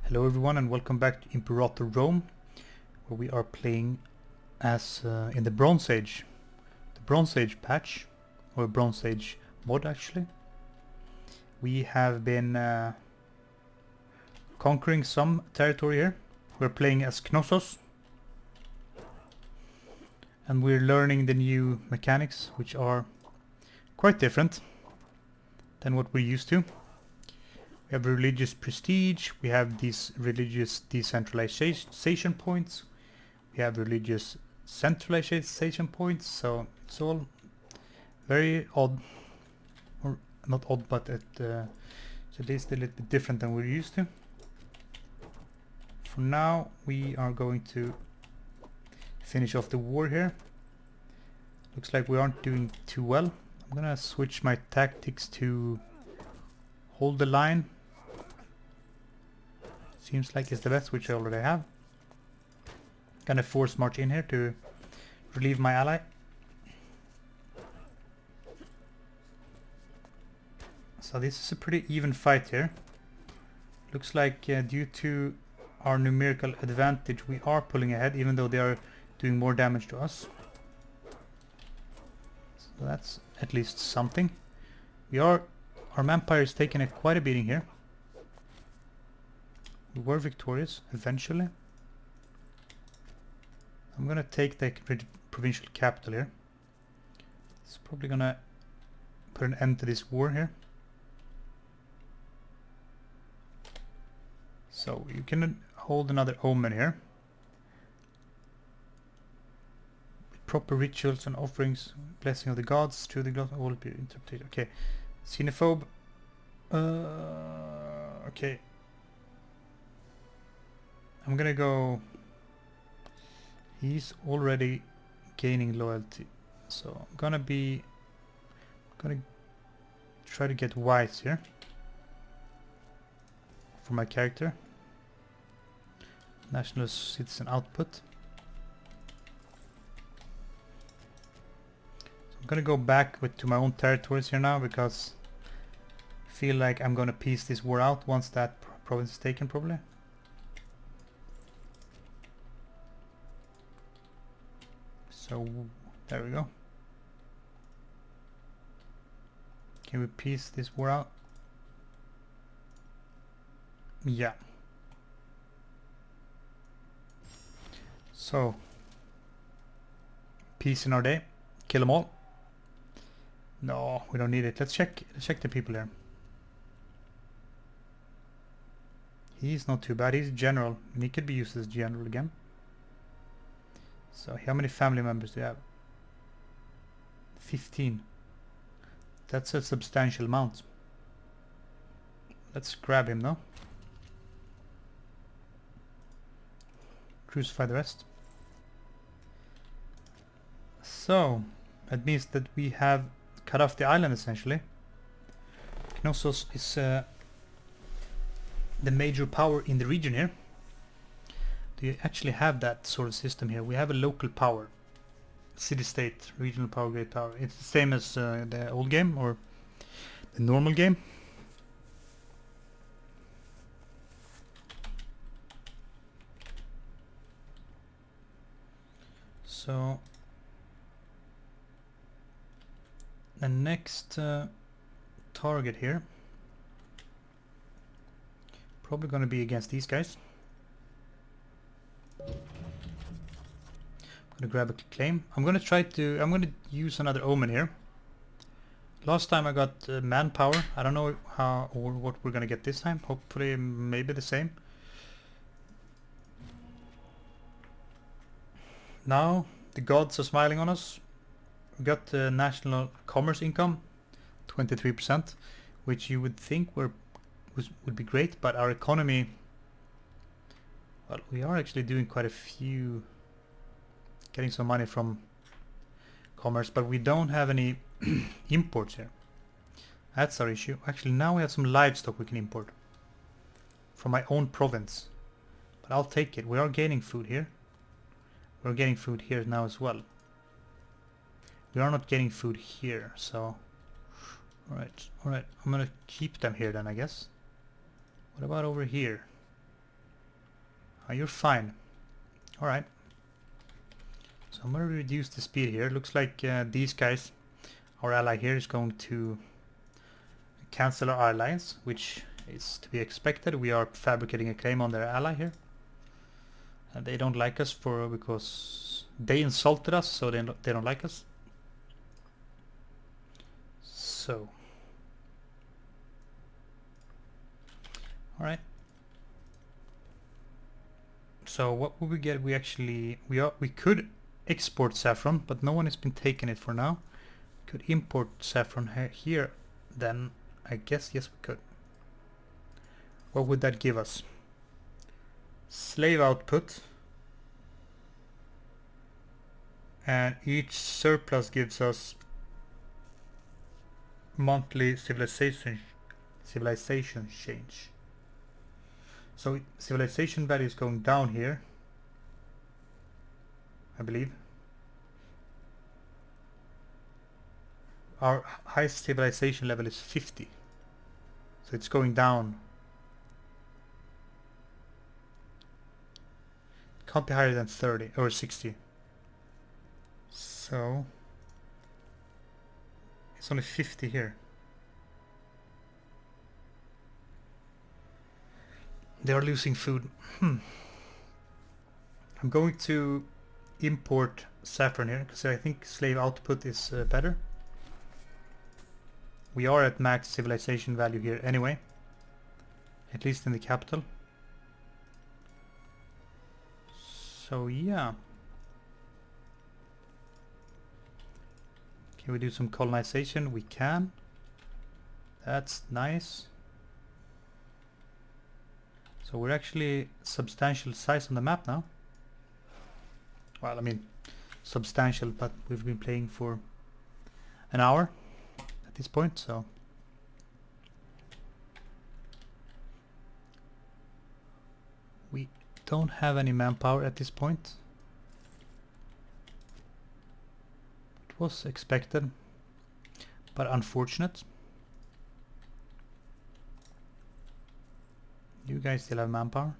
Hello everyone and welcome back to Imperator Rome, where we are playing as in the Bronze Age. The Bronze Age patch, or Bronze Age mod actually. We have been conquering some territory here. We're playing as Knossos. And we're learning the new mechanics, which are quite different than what we're used to. We have religious prestige, we have these religious decentralization points, we have religious centralization points, so it's all very odd, or not odd, but it's at least a little bit different than we're used to. For now, we are going to finish off the war here. Looks like we aren't doing too well. I'm gonna switch my tactics to hold the line. Seems like it's the best, which I already have. Gonna force march in here to relieve my ally. So this is a pretty even fight here. Looks like due to our numerical advantage we are pulling ahead, even though they are doing more damage to us. So that's at least something. Our empire is taking quite a beating here. We were victorious eventually. I'm gonna take the provincial capital here. It's probably gonna put an end to this war here. So you can hold another omen here. With proper rituals and offerings, blessing of the gods, through the gods, all be interpreted. Okay, xenophobe. Okay. I'm gonna go. He's already gaining loyalty, so I'm gonna try to get wise here for my character. National citizen output. So I'm gonna go back to my own territories here now, because I feel like I'm gonna piece this war out once that province is taken, probably. So there we go. Can we piece this war out? Yeah. So peace in our day. Kill them all. No, we don't need it. Let's check the people here. He's not too bad. He's general, and he could be used as general again. So how many family members do you have? 15. That's a substantial amount. Let's grab him though. Crucify the rest. So that means that we have cut off the island essentially. Knossos is the major power in the region here. Do you actually have that sort of system here? We have a local power, city-state, regional power, great power. It's the same as the old game, or the normal game. So the next target here, probably going to be against these guys. I'm gonna grab a claim. I'm gonna use another omen here. Last time I got manpower. I don't know how or what we're gonna get this time. Hopefully maybe the same. Now the gods are smiling on us. We got the national commerce income 23%, which you would think would be great, but our economy, well, we are actually doing quite a few, getting some money from commerce, but we don't have any imports here. That's our issue. Actually, now we have some livestock we can import from my own province, but I'll take it. We are gaining food here. We're getting food here now as well. We are not getting food here, so alright. I'm gonna keep them here then, I guess. What about over here? Oh, you're fine. Alright. So I'm going to reduce the speed here. Looks like these guys, our ally here, is going to cancel our alliance, which is to be expected. We are fabricating a claim on their ally here. And they don't like us because they insulted us, so they don't like us. So. Alright. So what would we get? We could export saffron, but no one has been taking it for now. Could import saffron here, then I guess yes we could. What would that give us? Slave output, and each surplus gives us monthly civilization change. So civilization value is going down here, I believe. Our highest civilization level is 50, so it's going down. Can't be higher than 30 or 60. So it's only 50 here. They are losing food. I'm going to import saffron here because I think slave output is better. We are at max civilization value here anyway, at least in the capital. So yeah. Can we do some colonization? We can. That's nice. So we're actually substantial size on the map now. Well, I mean, substantial, but we've been playing for an hour at this point, so. We don't have any manpower at this point. It was expected, but unfortunate. You guys still have manpower.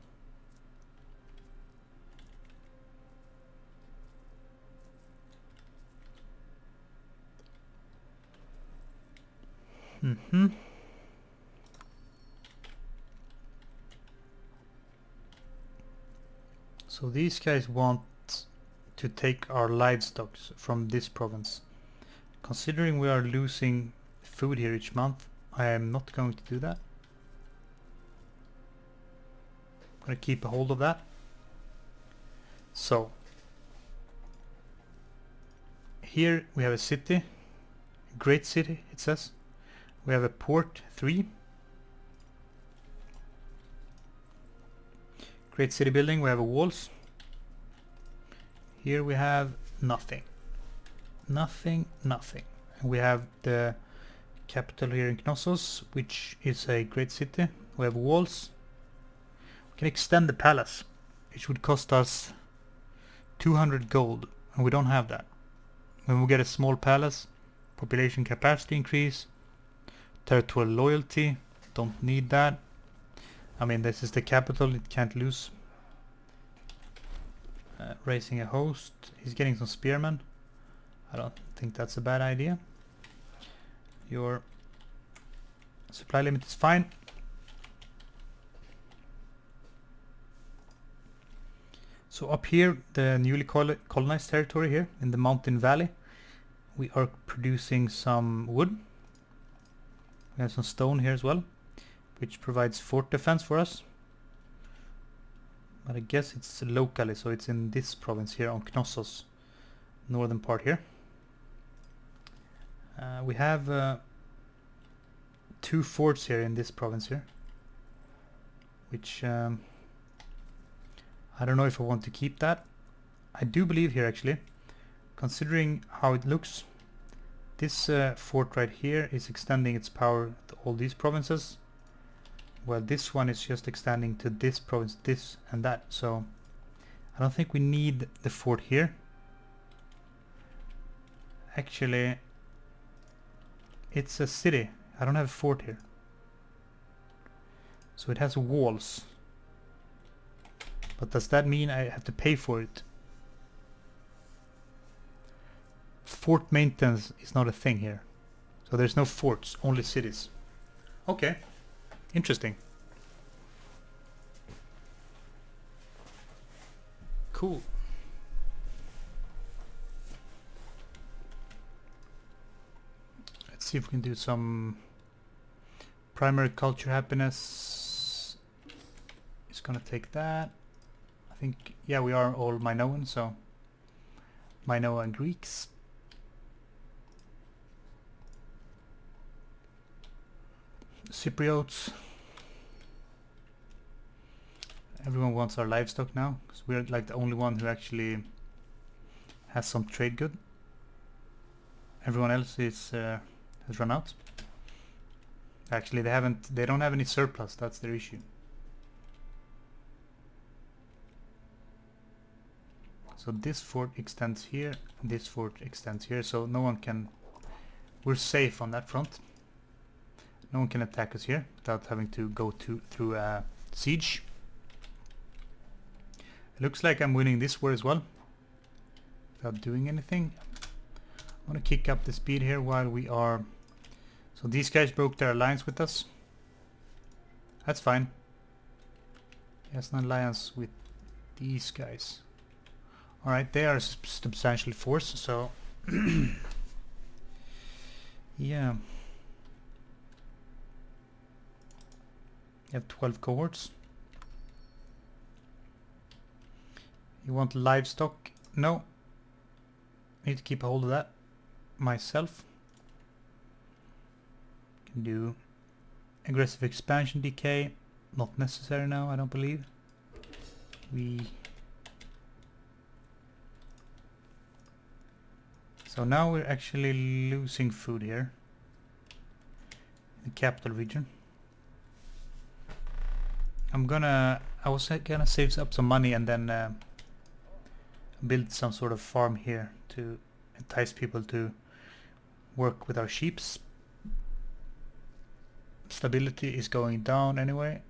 So these guys want to take our livestock from this province. Considering we are losing food here each month, I am not going to do that. I'm going to keep a hold of that. So here we have a city, great city it says. We have a port 3. Great city building, we have a walls. Here we have nothing. Nothing. And we have the capital here in Knossos, which is a great city. We have walls. We can extend the palace. It would cost us 200 gold, and we don't have that. When we get a small palace, population capacity increase, territorial loyalty, don't need that. I mean, this is the capital, it can't lose. Raising a host, he's getting some spearmen. I don't think that's a bad idea. Your supply limit is fine. So up here, the newly colonized territory here in the mountain valley, we are producing some wood. We have some stone here as well, which provides fort defense for us. But I guess it's locally, so it's in this province here on Knossos, northern part here. We have 2 forts here in this province here, which I don't know if I want to keep that. I do believe here actually, considering how it looks, this fort right here is extending its power to all these provinces. Well, this one is just extending to this province, this and that. So I don't think we need the fort here. Actually, it's a city. I don't have a fort here. So it has walls. But does that mean I have to pay for it? Fort maintenance is not a thing here. So there's no forts, only cities. Okay, interesting. Cool. Let's see if we can do some primary culture happiness. It's gonna take that. I think, yeah, we are all Minoan, so Minoan Greeks. Cypriots. Everyone wants our livestock now, because we're like the only one who actually has some trade good. Everyone else is has run out. Actually, they don't have any surplus. That's their issue. So this fort extends here, this fort extends here, so no one can. We're safe on that front. No one can attack us here without having to go through a siege. It looks like I'm winning this war as well without doing anything. I want to kick up the speed here while we are. So these guys broke their alliance with us. That's fine. He has an alliance with these guys. Alright, they are substantially forced, so yeah. You have 12 cohorts. You want livestock? No. Need to keep a hold of that myself. Can do aggressive expansion decay. Not necessary now, I don't believe. So now we're actually losing food here. In the capital region. I was gonna save up some money and then build some sort of farm here to entice people to work with our sheeps. Stability is going down anyway.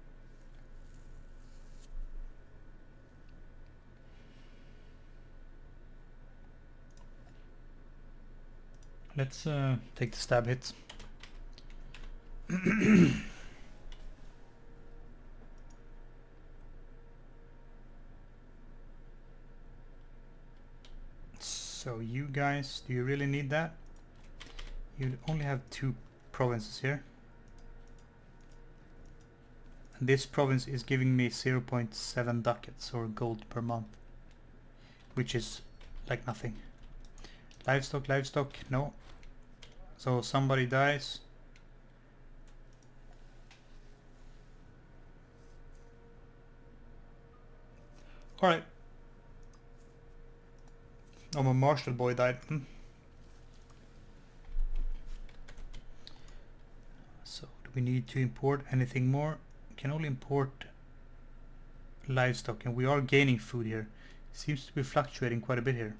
Let's take the stab hits. So you guys, do you really need that? You only have 2 provinces here. And this province is giving me 0.7 ducats or gold per month, which is like nothing. Livestock, no. So somebody dies. Alright. Oh, my marshal boy died. So do we need to import anything more? We can only import livestock, and we are gaining food here. Seems to be fluctuating quite a bit here.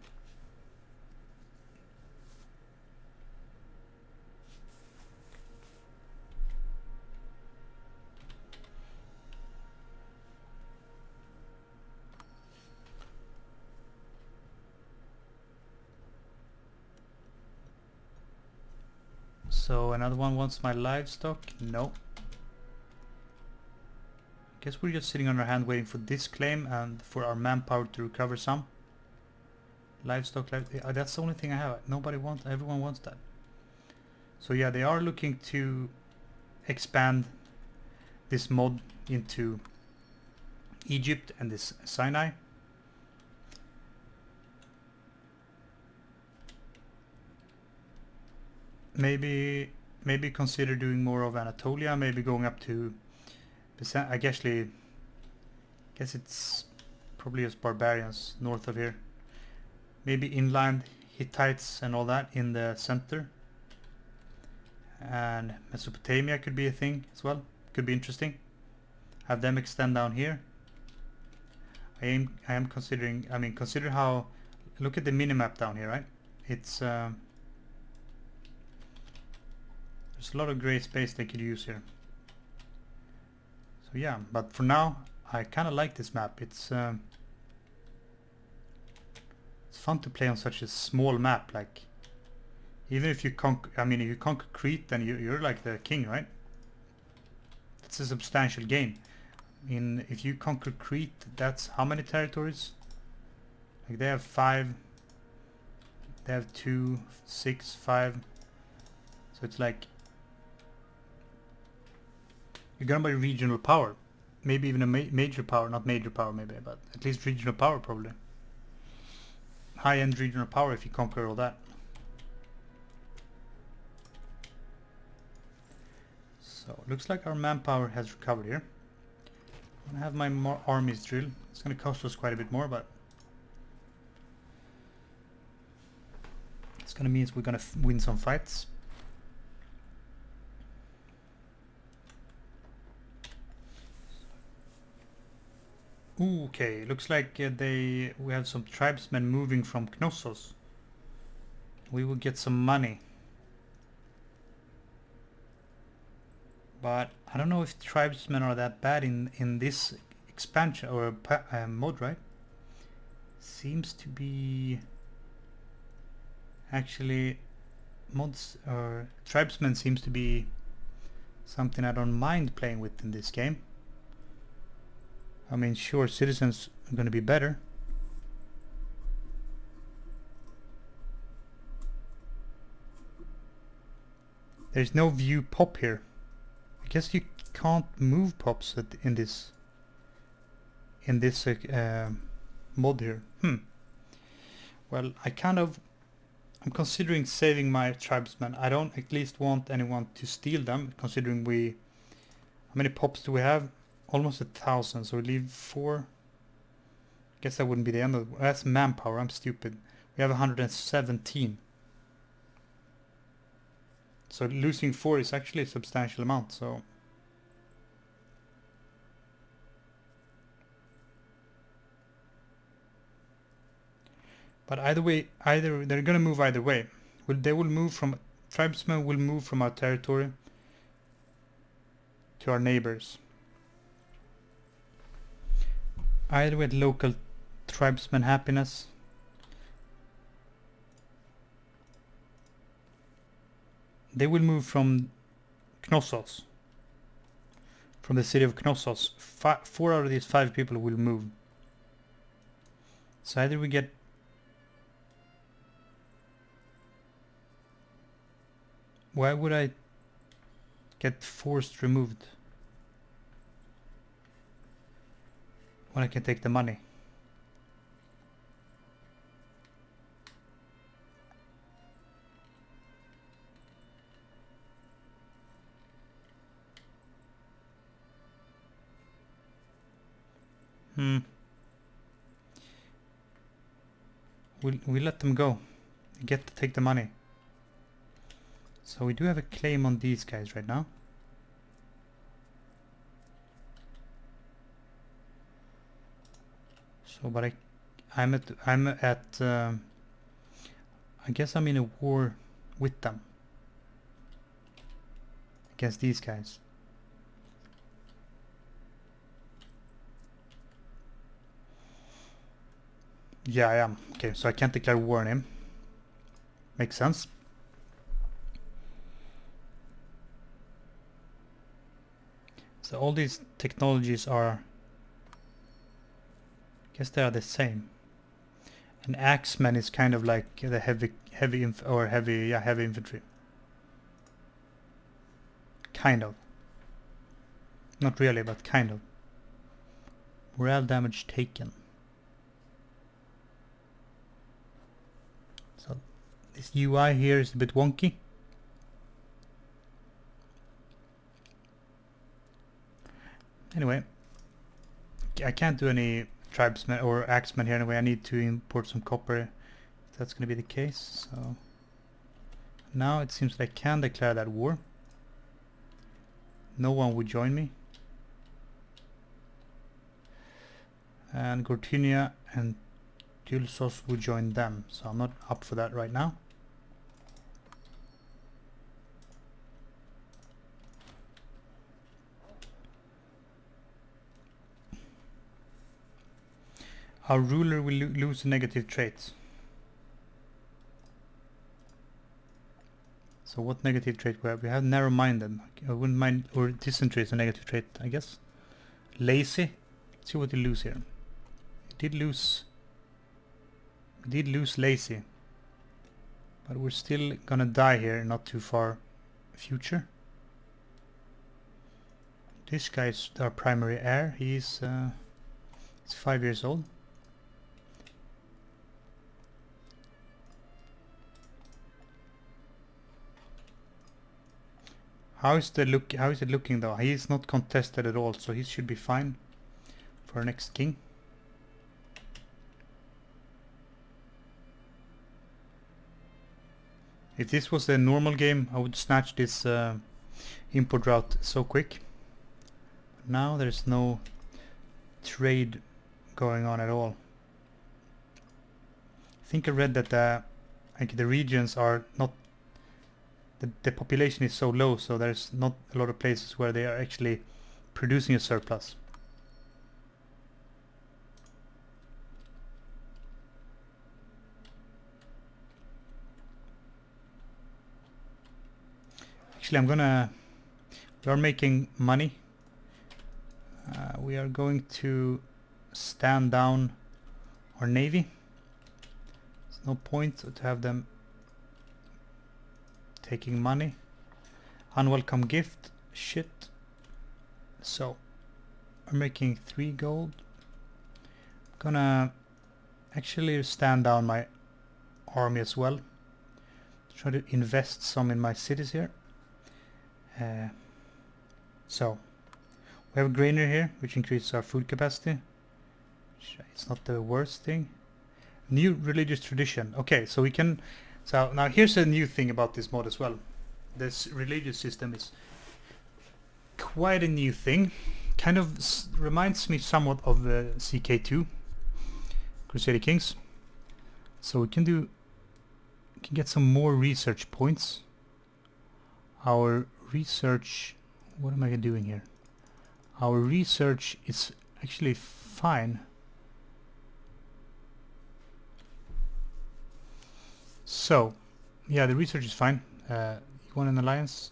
So another one wants my livestock? No. Guess we're just sitting on our hand waiting for this claim and for our manpower to recover some. Livestock, that's the only thing I have. Everyone wants that. So yeah, they are looking to expand this mod into Egypt and this Sinai. Maybe consider doing more of Anatolia, maybe going up to I guess it's probably just barbarians north of here. Maybe inland Hittites and all that in the center. And Mesopotamia could be a thing as well. Could be interesting. Have them extend down here. I am considering, consider how, look at the minimap down here, right? It's there's a lot of gray space they could use here. So yeah, but for now I kind of like this map. It's fun to play on such a small map. Like, even if you conquer, I mean, if you conquer Crete, then you're like the king, right? It's a substantial gain. If you conquer Crete, that's how many territories? Like, they have 5, they have 2, 6, 5. So it's like you're gonna buy regional power, maybe even a major power, not major power maybe, but at least regional power probably. High-end regional power if you conquer all that. So looks like our manpower has recovered here. I'm gonna have my more armies drill. It's gonna cost us quite a bit more, but it's gonna mean we're gonna win some fights. Ooh, okay, looks like we have some tribesmen moving from Knossos. We will get some money. But I don't know if tribesmen are that bad in this expansion or mod, right? Seems to be actually mods or tribesmen seems to be something I don't mind playing with in this game. I mean, sure, citizens are going to be better. There's no view pop here. I guess you can't move pops in this mod here. Well, I'm considering saving my tribesmen. I don't at least want anyone to steal them, considering how many pops do we have? Almost 1,000, so we leave 4. Guess that wouldn't be the end of it. That's manpower, I'm stupid. We have 117. So losing 4 is actually a substantial amount, so... But either way, they're gonna move either way. Tribesmen will move from our territory to our neighbors. Either with local tribesmen happiness. They will move from Knossos. From the city of Knossos. 4 out of these 5 people will move. So either we get... Why would I get forced removed when I can take the money? We let them go. Get to take the money. So we do have a claim on these guys right now. So, but I'm at I guess I'm in a war with them against these guys. Yeah, I am. Okay, so I can't declare war on him. Makes sense. So all these technologies are... I guess they are the same. An axeman is kind of like the heavy infantry. Kind of. Not really, but kind of. Morale damage taken. So this UI here is a bit wonky. Anyway, I can't do any tribesmen or axemen here anyway. I need to import some copper. That's going to be the case. So now it seems like I can declare that war. No one would join me. And Gortynia and Knossos would join them. So I'm not up for that right now. Our ruler will lose a negative trait. So what negative trait we have? We have narrow-minded. I wouldn't mind, or dysentery is a negative trait, I guess. Lazy. Let's see what we lose here. We did lose lazy. But we're still gonna die here, not too far future. This guy's our primary heir. He's 5 years old. How is it looking though? He is not contested at all, so he should be fine for our next king. If this was a normal game, I would snatch this import route so quick. But now there's no trade going on at all. I think I read that like the regions are not, the population is so low, so there's not a lot of places where they are actually producing a surplus. Actually, we are making money. We are going to stand down our navy. There's no point to have them taking money. Unwelcome gift. Shit. So, I'm making 3 gold. I'm gonna actually stand down my army as well. Try to invest some in my cities here. So, we have a granary here, which increases our food capacity. It's not the worst thing. New religious tradition. Okay, so we can... So now here's a new thing about this mod as well. This religious system is quite a new thing. Kind of reminds me somewhat of the CK2, Crusader Kings. So we can get some more research points. Our research... What am I doing here? Our research is actually fine. So, yeah, the research is fine. You want an alliance?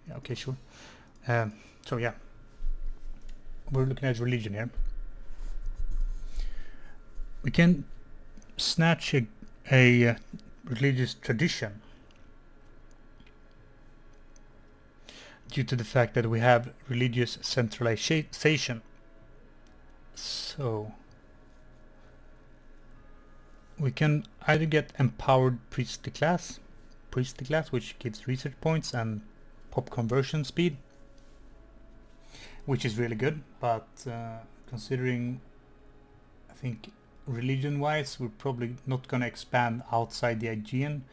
Yeah, okay, sure. So, yeah. We're looking at religion here. We can snatch a religious tradition due to the fact that we have religious centralization. So we can either get empowered priestly class, which gives research points and pop conversion speed, which is really good, but considering, I think religion wise we're probably not gonna expand outside the Aegean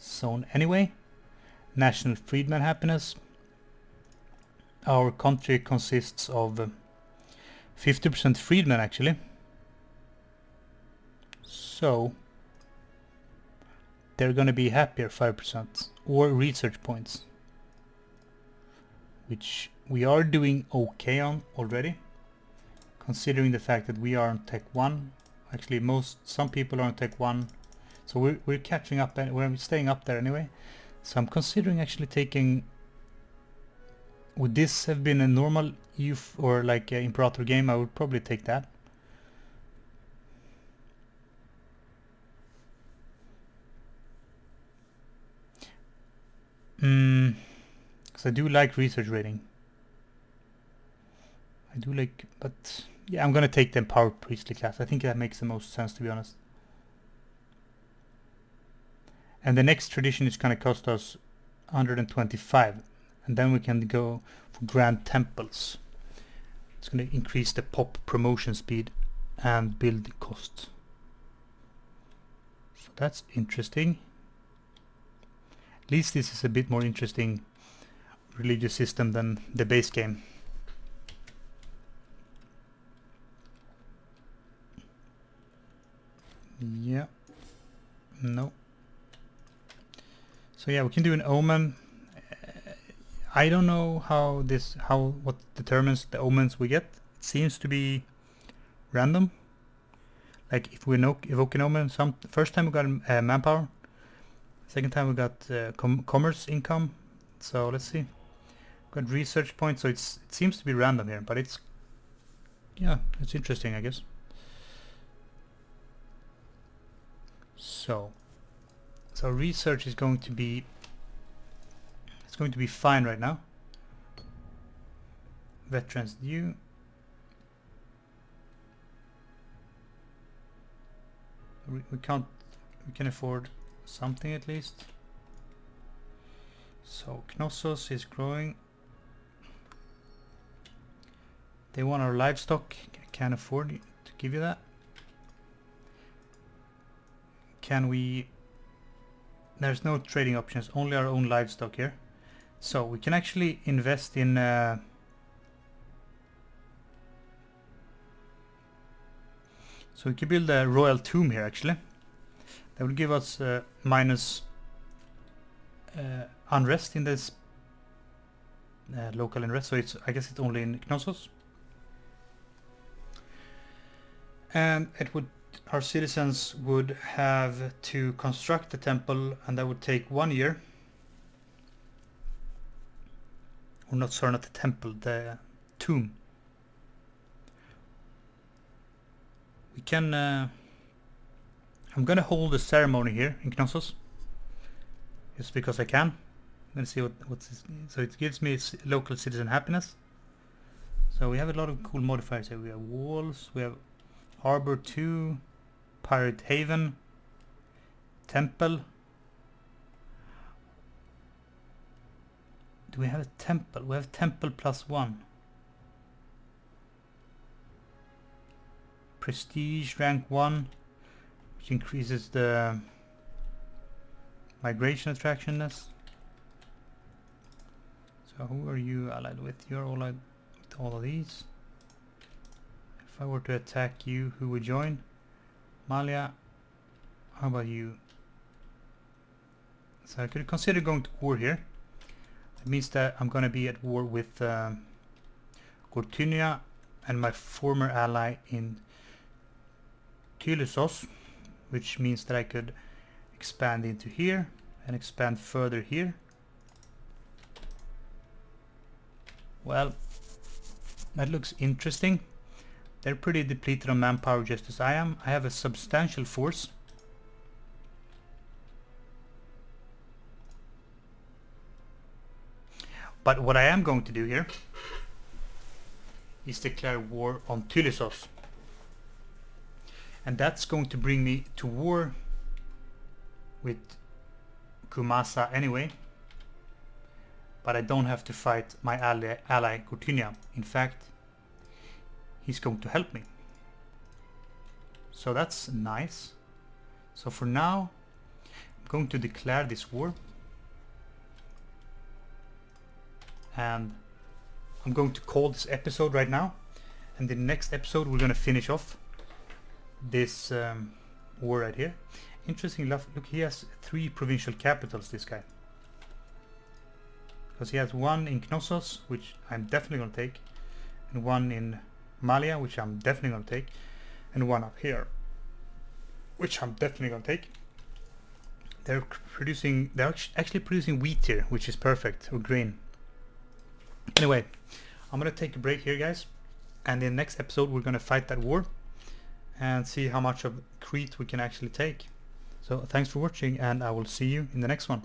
zone anyway. National freedman happiness. Our country consists of 50% freedmen actually. So they're gonna be happier 5%, or research points, which we are doing okay on already, considering the fact that we are on Tech 1. Actually some people are on Tech 1, so we're catching up and we're staying up there anyway. So I'm considering actually taking... Would this have been a normal youth or like an Imperator game? I would probably take that. Because I do like research rating. I do like, but yeah, I'm gonna take the empowered priestly class. I think that makes the most sense, to be honest. And the next tradition is gonna cost us 125, and then we can go for grand temples. It's gonna increase the pop promotion speed and build cost. So that's interesting. At least this is a bit more interesting religious system than the base game. Yeah. No. So yeah, we can do an omen. I don't know what determines the omens we get. It seems to be random. Like if we evoke an omen, first time we got manpower, second time we got commerce income. So let's see. Got research points, so it seems to be random here, but it's interesting, I guess. So research is going to be fine right now. Veterans due. We can afford something at least. So Knossos is growing. They want our livestock. Can't afford to give you that. Can we? There's no trading options, only our own livestock here. So we can actually invest in so we can build a royal tomb here actually. That will give us minus unrest in this local unrest. So I guess it's only in Knossos. And our citizens would have to construct the temple, and that would take 1 year. Or not, sorry, not the temple, the tomb. We can. I'm gonna hold a ceremony here in Knossos, just because I can. I'm gonna see what's this. So it gives me local citizen happiness. So we have a lot of cool modifiers here. We have walls. We have Harbor 2, Pirate Haven, Temple. Do we have a temple? We have Temple +1. Prestige rank 1, which increases the migration attractionness. So who are you allied with? You're allied with all of these. If I were to attack you, who would join? Malia. How about you? So I could consider going to war here. That means that I'm going to be at war with Gortynia and my former ally in Knossos, which means that I could expand into here and expand further here. Well, that looks interesting. They're pretty depleted on manpower just as I am. I have a substantial force. But what I am going to do here is declare war on Knossos. And that's going to bring me to war with Kumasa anyway. But I don't have to fight my ally Gortynia. In fact, he's going to help me. So that's nice. So for now, I'm going to declare this war. And I'm going to call this episode right now. And in the next episode, we're going to finish off this war right here. Interesting, look, he has 3 provincial capitals, this guy. Because he has 1 in Knossos, which I'm definitely going to take, and 1 in Malia, which I'm definitely going to take, and 1 up here, which I'm definitely going to take. They're actually producing wheat here, which is perfect, or grain. Anyway, I'm going to take a break here, guys, and in the next episode we're going to fight that war and see how much of Crete we can actually take. So thanks for watching, and I will see you in the next one.